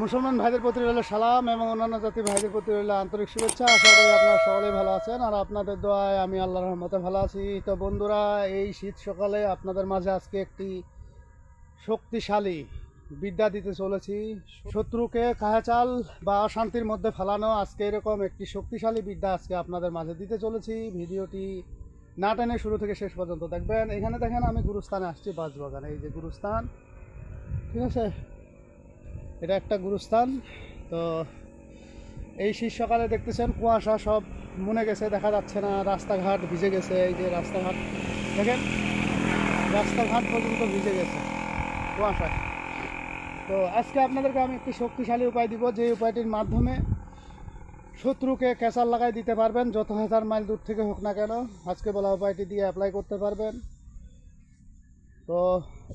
মুসলমান ভাইদের প্রতি রইল সালাম এবং অন্যান্য জাতি ভাইদের প্রতি রইল আন্তরিক শুভেচ্ছা। আশা করি আপনারা সকলেই ভালো আছেন আর আপনাদের দোয়ায় আমি আল্লাহর রহমতে ভালো আছি। তো বন্ধুরা, এই শীত সকালে আপনাদের মাঝে আজকে একটি শক্তিশালী বিদ্যা দিতে চলেছি। শত্রুকে কাহাচাল বা অশান্তির মধ্যে ফেলানো, আজকে এরকম একটি শক্তিশালী বিদ্যা আজকে আপনাদের মাঝে দিতে চলেছি। ভিডিওটি না টেনে শুরু থেকে শেষ পর্যন্ত দেখবেন। এখানে দেখেন আমি গুরুস্থানে আসছি, বাঁশবাগানে। এই যে গুরুস্থান, ঠিক আছে, এটা একটা গুরুস্থান। তো এই শীত সকালে দেখতেছেন কুয়াশা সব মুনে গেছে, দেখা যাচ্ছে না, রাস্তাঘাট ভিজে গেছে। এই যে রাস্তাঘাট দেখেন, রাস্তাঘাট পর্যন্ত ভিজে গেছে কুয়াশায়। তো আজকে আপনাদেরকে আমি একটি শক্তিশালী উপায় দিব, যে উপায়টির মাধ্যমে শত্রুকে ক্যাচাল লাগাই দিতে পারবেন, যত হাজার মাইল দূর থেকে হোক না কেন। আজকে বলা উপায়টি দিয়ে অ্যাপ্লাই করতে পারবেন। তো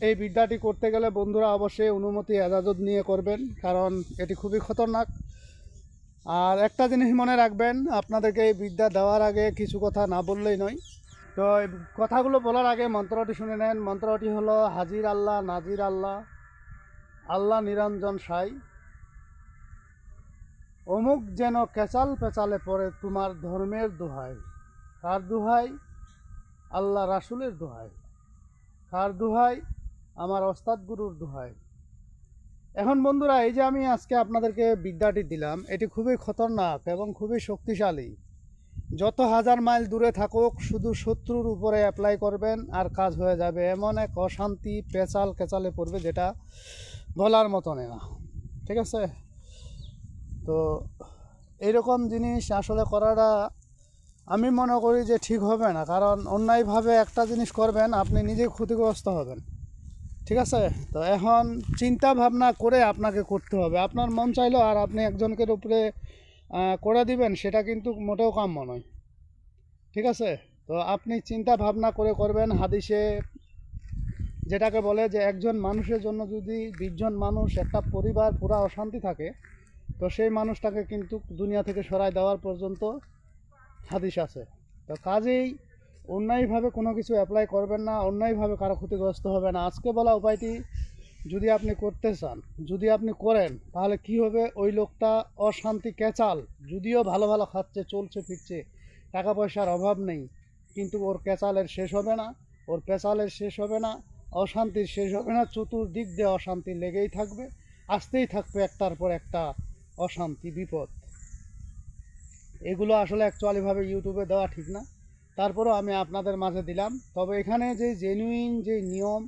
এই বিদ্যাটি করতে গেলে বন্ধুরা অবশ্যই অনুমতি এজাজত নিয়ে করবেন, কারণ এটি খুবই খতরনাক। আর একটা জিনিস মনে রাখবেন, আপনাদেরকে এই বিদ্যা দেওয়ার আগে কিছু কথা না বললেই নয়। তো এই কথাগুলো বলার আগে মন্ত্রটি শুনে নেন। মন্ত্রটি হলো হাজির আল্লাহ, নাজির আল্লাহ, আল্লাহ নিরঞ্জন সাই। অমুক যেন ক্যাচাল পেচালে পড়ে তোমার ধর্মের দোহাই। কার দোহাই? আল্লাহ রাসুলের দোহাই। কার দোহাই? আমার ওস্তাদ গুরুর দোহাই। এখন বন্ধুরা, এই যে আমি আজকে আপনাদেরকে বিদ্যাটি দিলাম, এটি খুবই খতরনাক এবং খুবই শক্তিশালী। যত হাজার মাইল দূরে থাকুক, শুধু শত্রুর উপরে অ্যাপ্লাই করবেন আর কাজ হয়ে যাবে। এমন এক অশান্তি পেচাল কেচালে পড়বে যেটা বলার মতো না, ঠিক আছে? তো এইরকম জিনিস আসলে করাটা আমি মনে করি যে ঠিক হবে না, কারণ অন্যায়ভাবে একটা জিনিস করবেন, আপনি নিজেই ক্ষতিগ্রস্ত হবেন, ঠিক আছে? তো এখন চিন্তা ভাবনা করে আপনাকে করতে হবে। আপনার মন চাইলো আর আপনি একজনকের উপরে করে দিবেন, সেটা কিন্তু মোটেও কাম্য নয়, ঠিক আছে? তো আপনি চিন্তা ভাবনা করে করবেন। হাদিসে যেটাকে বলে যে একজন মানুষের জন্য যদি 20 জন মানুষ, একটা পরিবার পুরা অশান্তি থাকে, তো সেই মানুষটাকে কিন্তু দুনিয়া থেকে সরাই দেওয়ার পর্যন্ত হাদিস আছে। তো কাজেই অন্যায়ভাবে কোনো কিছু অ্যাপ্লাই করবেন না, অন্যায়ভাবে কারো ক্ষতিগ্রস্ত হবে না। আজকে বলা উপায়টি যদি আপনি করতে চান, যদি আপনি করেন, তাহলে কি হবে? ওই লোকটা অশান্তি ক্যাচাল, যদিও ভালো ভালো খাচ্ছে, চলছে ফিরছে, টাকা পয়সার অভাব নেই, কিন্তু ওর ক্যাচালের শেষ হবে না, ওর পেঁচালের শেষ হবে না, অশান্তির শেষ হবে না। চতুর্দিক দিয়ে অশান্তি লেগেই থাকবে, আসতেই থাকবে একটার পর একটা অশান্তি, বিপদ। এগুলো আসলে অ্যাকচুয়ালিভাবে ইউটিউবে দেওয়া ঠিক না, তারপরেও আমি আপনাদের মাঝে দিলাম। তবে এখানে যে জেনুইন যে নিয়ম,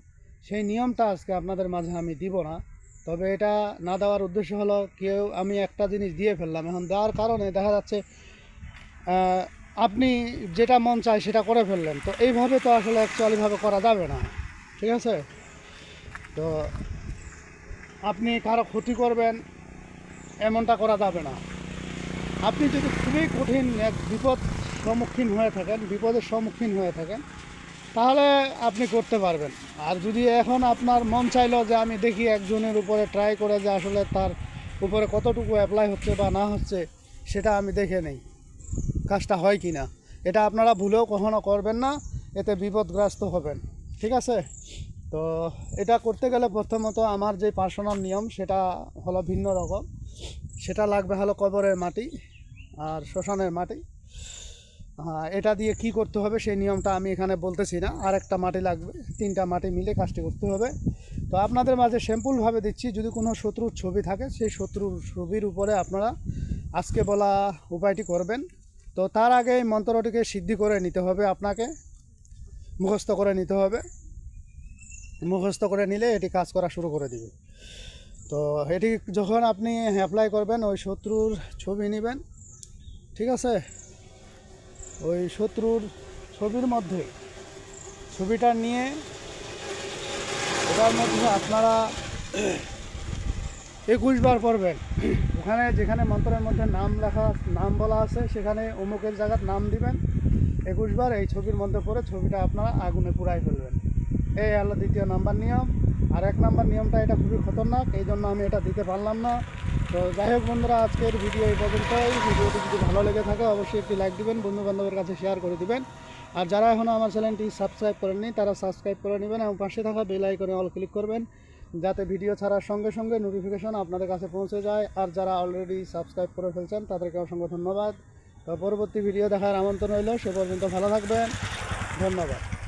সেই নিয়মটা আজকে আপনাদের মাঝে আমি দিব না। তবে এটা না দেওয়ার উদ্দেশ্য হলো, কেউ আমি একটা জিনিস দিয়ে ফেললাম, এখন দেওয়ার কারণে দেখা যাচ্ছে আপনি যেটা মন চায় সেটা করে ফেললেন। তো এইভাবে তো আসলে অ্যাকচুয়ালিভাবে করা যাবে না, ঠিক আছে? তো আপনি কারো ক্ষতি করবেন এমনটা করা যাবে না। আপনি যদি খুবই কঠিন এক বিপদের সম্মুখীন হয়ে থাকেন, তাহলে আপনি করতে পারবেন। আর যদি এখন আপনার মন চাইলো যে আমি দেখি একজনের উপরে ট্রাই করে যে আসলে তার উপরে কতটুকু অ্যাপ্লাই হচ্ছে বা না হচ্ছে, সেটা আমি দেখে নেই কাজটা হয় কি না, এটা আপনারা ভুলেও কখনো করবেন না, এতে বিপদগ্রস্ত হবেন, ঠিক আছে? তো এটা করতে গেলে প্রথমত আমার যে পার্সোনাল নিয়ম সেটা হলো ভিন্ন রকম। সেটা লাগবে হলো কবরের মাটি আর শ্মশানের মাটি। এটা দিয়ে কি করতে হবে সেই নিয়মটা আমি এখানে বলতেছি না। আর একটা মাটি লাগবে, 3টা মাটি মিলে কাজটি করতে হবে। তো আপনাদের মাঝে স্যাম্পলভাবে দিচ্ছি, যদি কোনো শত্রুর ছবি থাকে, সেই শত্রুর ছবির উপরে আপনারা আজকে বলা উপায়টি করবেন। তো তার আগে এই মন্ত্রটিকে সিদ্ধি করে নিতে হবে, আপনাকে মুখস্থ করে নিতে হবে। মুখস্থ করে নিলে এটি কাজ করা শুরু করে দিবে। তো এটি যখন আপনি অ্যাপ্লাই করবেন, ওই শত্রুর ছবি নেবেন, ঠিক আছে? ওই শত্রুর ছবির মধ্যে ছবিটা নিয়ে এটার মধ্যে আপনারা 21 বার পড়বেন। ওখানে যেখানে মন্ত্রের মধ্যে নাম বলা আছে, সেখানে অমুকের জায়গার নাম দিবেন 21 বার। এই ছবির মধ্যে পড়ে ছবিটা আপনারা আগুনে পুড়াই ফেলবেন। এই হলো 2য় নাম্বার নিয়ম। আর 1 নাম্বার নিয়মটা এটা খুবই খতরনাক, এই জন্য আমি এটা দিতে পারলাম না। তো যাই হোক বন্ধুরা, আজকের ভিডিও এই পর্যন্তই। ভিডিওটি যদি ভালো লেগে থাকে অবশ্যই একটি লাইক দিবেন, বন্ধুবান্ধবের কাছে শেয়ার করে দিবেন। আর যারা এখনও আমার চ্যানেলটি সাবস্ক্রাইব করেননি, তারা সাবস্ক্রাইব করে নেবেন এবং পাশে থাকা বেল আইকনে অল ক্লিক করবেন, যাতে ভিডিও ছাড়ার সঙ্গে সঙ্গে নোটিফিকেশন আপনাদের কাছে পৌঁছে যায়। আর যারা অলরেডি সাবস্ক্রাইব করে ফেলছেন তাদেরকে অসংখ্য ধন্যবাদ। তো পরবর্তী ভিডিও দেখার আমন্ত্রণ রইল। সে পর্যন্ত ভালো থাকবেন। ধন্যবাদ।